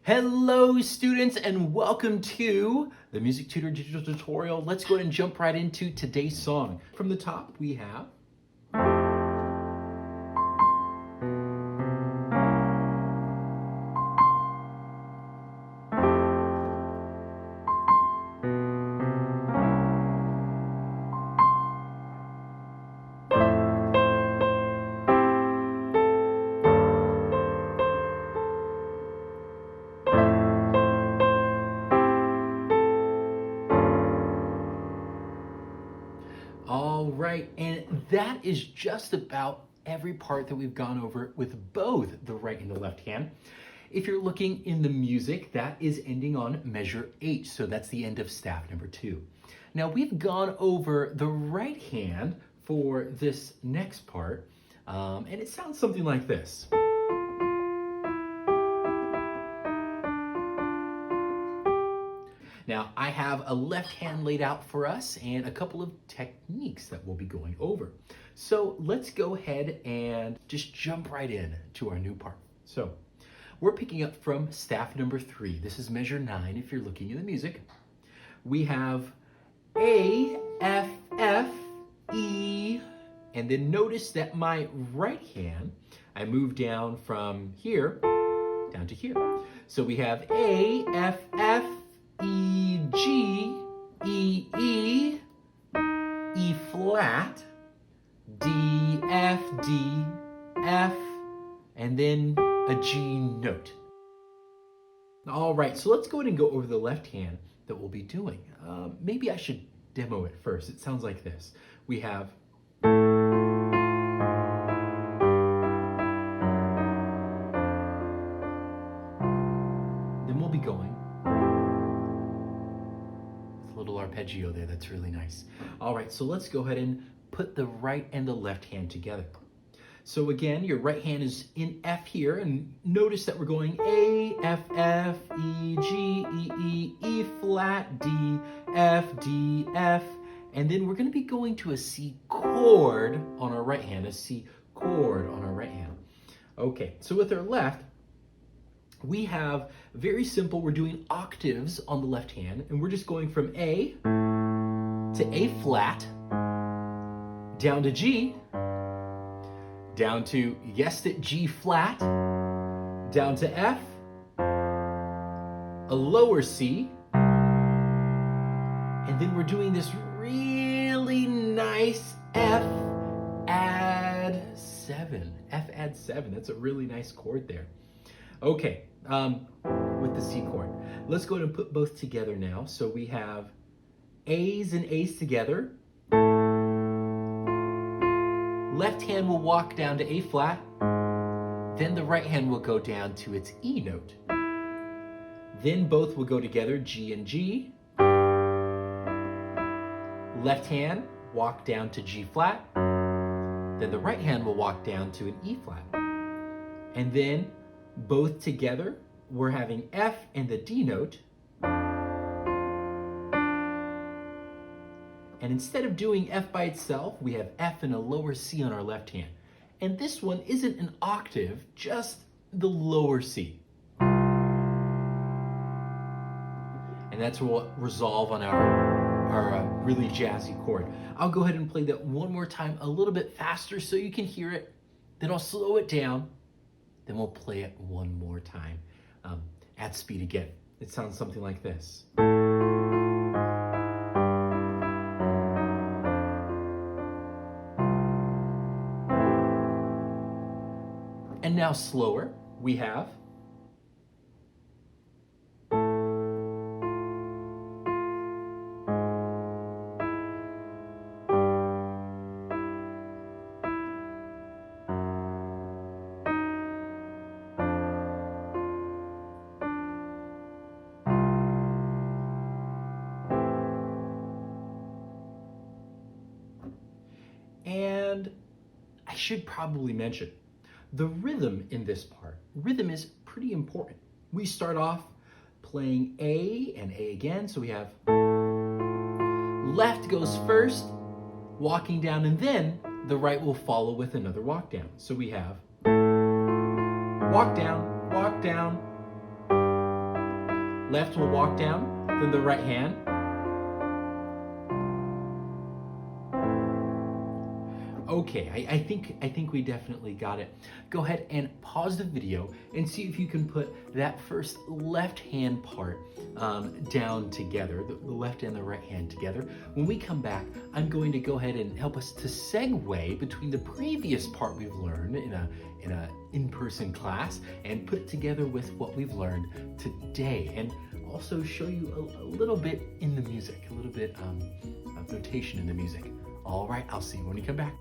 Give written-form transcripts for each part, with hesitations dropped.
Hello students and welcome to the Music Tutor Digital Tutorial. Let's go ahead and jump right into today's song. From the top we have all right, and that is just about every part that we've gone over with both the right and the left hand. If you're looking in the music, that is ending on measure 8, so that's the end of staff number 2. Now we've gone over the right hand for this next part, and it sounds something like this. Now, I have a left hand laid out for us and a couple of techniques that we'll be going over. So let's go ahead and just jump right in to our new part. So we're picking up from staff number 3. This is measure 9 if you're looking in the music. We have A, F, F, E, and then notice that my right hand, I move down from here down to here. So we have A, F, F, E, G, E, E, E flat, D, F, D, F, and then a G note. All right, so let's go ahead and go over the left hand that we'll be doing. Maybe I should demo it first. It sounds like this. We have then we'll be going little arpeggio there. That's really nice. All right, so let's go ahead and put the right and the left hand together. So again, your right hand is in F here, and notice that we're going A, F, F, E, G, E, E, E flat, D, F, D, F, and then we're going to be going to a C chord on our right hand, a C chord on our right hand. Okay, so with our left, we have very simple, we're doing octaves on the left hand, and we're just going from A to A flat, down to G, down to, you guessed it, G flat, down to F, a lower C, and then we're doing this really nice F add 7. F add 7, that's a really nice chord there. Okay, with the C chord. Let's go ahead and put both together now. So we have A's and A's together. Left hand will walk down to A flat. Then the right hand will go down to its E note. Then both will go together, G and G. Left hand walk down to G flat. Then the right hand will walk down to an E flat. And then both together, we're having F and the D note. And instead of doing F by itself, we have F and a lower C on our left hand. And this one isn't an octave, just the lower C. And that's what we'll resolve on our really jazzy chord. I'll go ahead and play that one more time a little bit faster so you can hear it. Then I'll slow it down. Then we'll play it one more time at speed again. It sounds something like this. And now slower, we have and I should probably mention the rhythm in this part. Rhythm is pretty important. We start off playing A and A again, so we have left goes first, walking down, and then the right will follow with another walk down. So we have walk down, Left will walk down, then the right hand. Okay, I think we definitely got it. Go ahead and pause the video and see if you can put that first left hand part down together, the left and the right hand together. When we come back, I'm going to go ahead and help us to segue between the previous part we've learned in a in-person class and put it together with what we've learned today, and also show you a little bit in the music, a little bit of notation in the music. All right, I'll see you when you come back.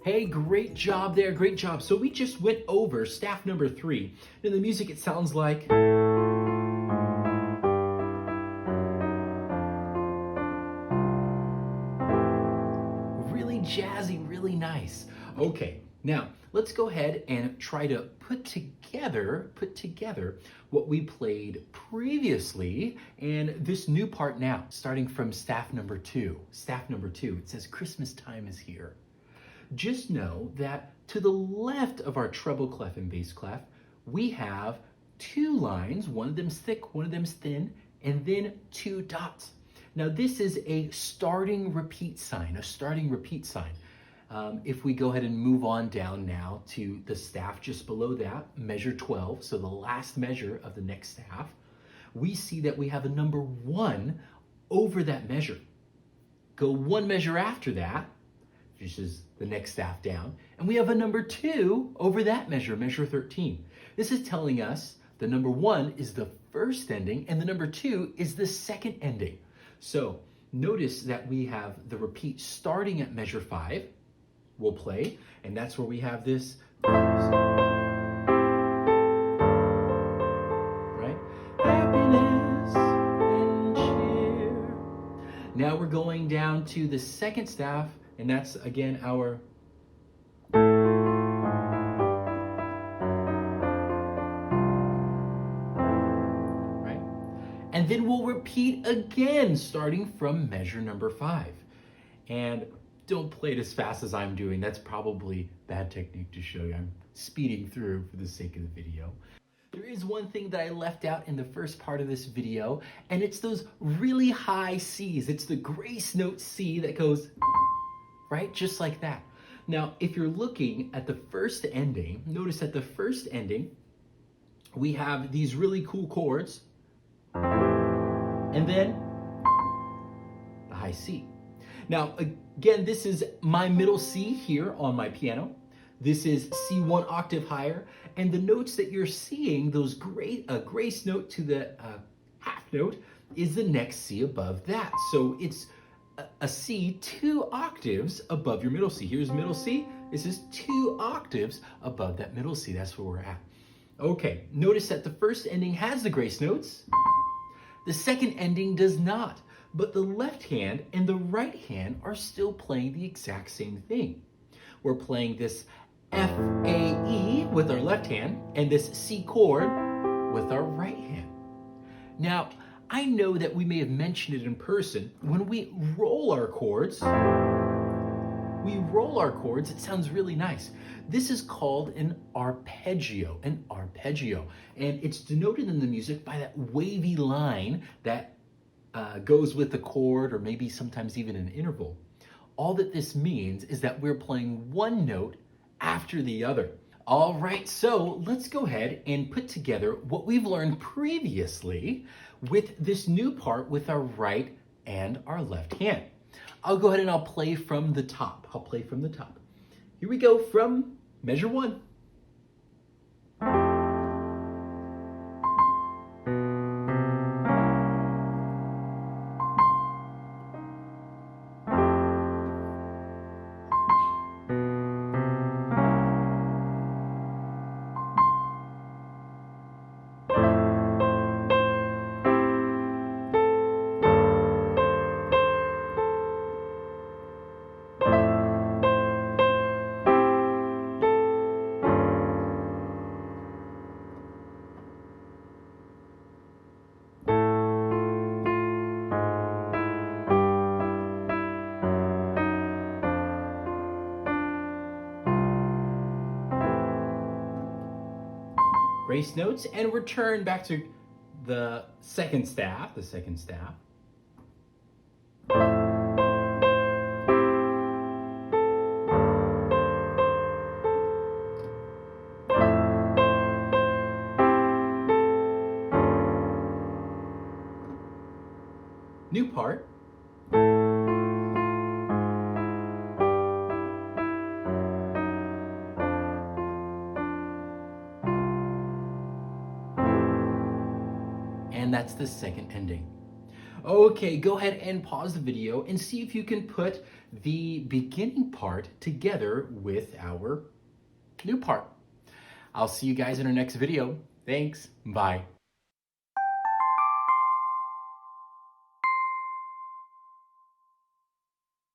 Hey, great job there, great job. So we just went over staff number 3. In the music, it sounds like... really jazzy, really nice. Okay, now let's go ahead and try to put together what we played previously and this new part now, starting from staff number 2. Staff number 2, it says Christmas time is here. Just know that to the left of our treble clef and bass clef, we have 2 lines, one of them's thick, one of them's thin, and then 2 dots. Now this is a starting repeat sign, if we go ahead and move on down now to the staff just below that, measure 12, so the last measure of the next staff, we see that we have a number 1 over that measure. Go 1 measure after that, which is the next staff down, and we have a number 2 over that measure, measure 13. This is telling us the number 1 is the first ending and the number 2 is the second ending. So notice that we have the repeat starting at measure 5. We'll play, and that's where we have this, right? Happiness and cheer. Now we're going down to the second staff, and that's again our right? And then we'll repeat again, starting from measure number 5. And don't play it as fast as I'm doing. That's probably bad technique to show you. I'm speeding through for the sake of the video. There is one thing that I left out in the first part of this video, and it's those really high C's. It's the grace note C that goes, right? Just like that. Now, if you're looking at the first ending, notice at the first ending, we have these really cool chords, and then the high C. Now, again, this is my middle C here on my piano. This is C1 octave higher, and the notes that you're seeing, those grace note to the half note, is the next C above that. So it's a C 2 octaves above your middle C. Here's middle C. This is 2 octaves above that middle C. That's where we're at. Okay, notice that the first ending has the grace notes. The second ending does not. But the left hand and the right hand are still playing the exact same thing. We're playing this F, A, E with our left hand and this C chord with our right hand. Now, I know that we may have mentioned it in person. When we roll our chords, it sounds really nice. This is called an arpeggio, and it's denoted in the music by that wavy line that goes with the chord, or maybe sometimes even an interval. All that this means is that we're playing one note after the other. All right, so let's go ahead and put together what we've learned previously with this new part with our right and our left hand. I'll go ahead and I'll play from the top. Here we go from measure 1. grace notes and return back to the second staff, New part. And that's the second ending. Okay, go ahead and pause the video and see if you can put the beginning part together with our new part. I'll see you guys in our next video. Thanks. Bye.